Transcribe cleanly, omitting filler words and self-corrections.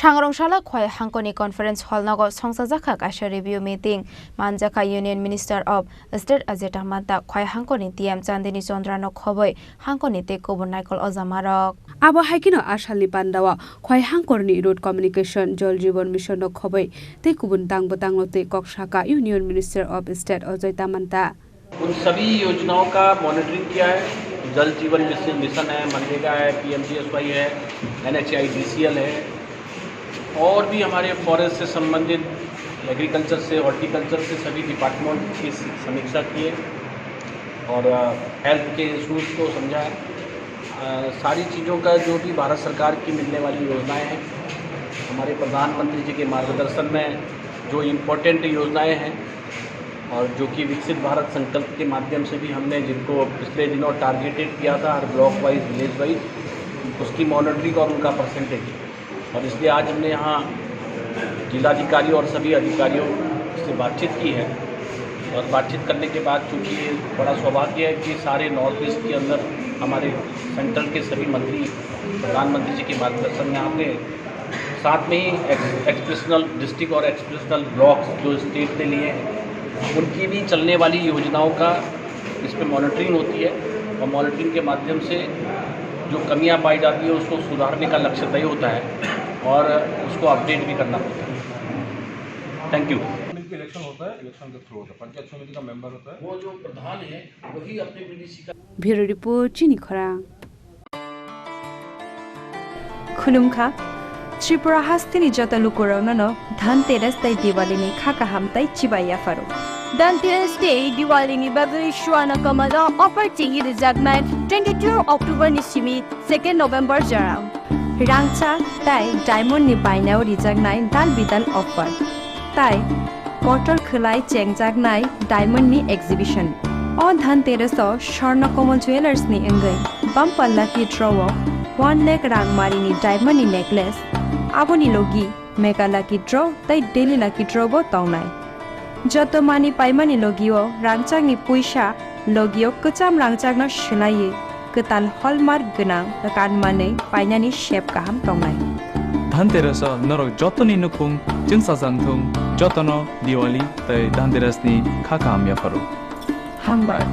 Sangrongshalla khoi Hangkoni Conference Hall nago songsajaka kasha review meeting Manjaka Union Minister of State Ajeta Mata khoi Hangkoni TM Chandini Chandrano khoboi Hangkoni te Kobun Naikol Ojamarok Abo haikino Ashali Pandawa khoi Hangkorni Road Communication Jal Jeevan Mission no khoboi te Kobun Tangbatanglo te Kokshaka Union Minister of State Ajeta Mata उन सभी योजनाओं का monitoring किया है। जल जीवन mission है, मनरेगा है, PMGSY है, NHIDCL है और भी हमारे फॉरेस्ट से संबंधित एग्रीकल्चर से हॉर्टिकल्चर से सभी डिपार्टमेंट की समीक्षा किए और हेल्थ के इशूज़ को समझा। सारी चीज़ों का जो भी भारत सरकार की मिलने वाली योजनाएं हैं, हमारे प्रधानमंत्री जी के मार्गदर्शन में जो इम्पोर्टेंट योजनाएं हैं और जो कि विकसित भारत संकल्प के माध्यम से भी हमने जिनको पिछले दिनों टारगेटेड किया था हर ब्लॉक वाइज विलेज वाइज, उसकी मॉनिटरिंग और उनका परसेंटेज। और इसलिए आज हमने यहाँ जिलाधिकारी और सभी अधिकारियों से बातचीत की है और बातचीत करने के बाद चूँकि ये बड़ा सौभाग्य है कि सारे नॉर्थ ईस्ट के अंदर हमारे सेंट्रल के सभी मंत्री प्रधानमंत्री जी के मार्गदर्शन में आते हैं। साथ में ही एक्सप्रेशनल डिस्ट्रिक्ट और एक्सप्रेशनल ब्लॉक्स जो स्टेट ने लिए हैं उनकी भी चलने वाली योजनाओं का इस पर मॉनिटरिंग होती है और मॉनिटरिंग के माध्यम से जो कमियां पाई जाती है उसको सुधारने का लक्ष्य तय होता है और उसको अपडेट भी करना पड़ता है। Thank you. इलेक्शन होता है, इलेक्शन के थ्रू होता है, पंचायत समिति का मेंबर होता है, वो जो प्रधान है वही अपने PDC का Bureau Report Chini Khora Khulumkha Tripura hastini jota lukurona no Dhanteras tai Diwali ni khaka hamtai chibaya faro Dhanteras Day Diwali ni Babri Shwana Kamala opportunity Rizagman 22 October ni Simi 2nd November Jarang Rangcha tai diamond ni bainao rijagnai dal bidal offer tai portal khulai chengjagnai diamond ni exhibition O Dhanteras o Sharna Komal Jewelers ni engai bumper lucky draw 1 lakh rangmari ni diamond ni necklace Aboni logi mega lucky draw tai daily lucky draw bo taunai joto mani paimani logio rangchang ni puisa logio kacham rangchang no shilai ketal hallmark gnang kan mane painani shape kaham taunai Dhanteras norok jotoni nukung jingsa jangthung jotono Diwali tai Dhanteras ni khakam ya faro Hamburg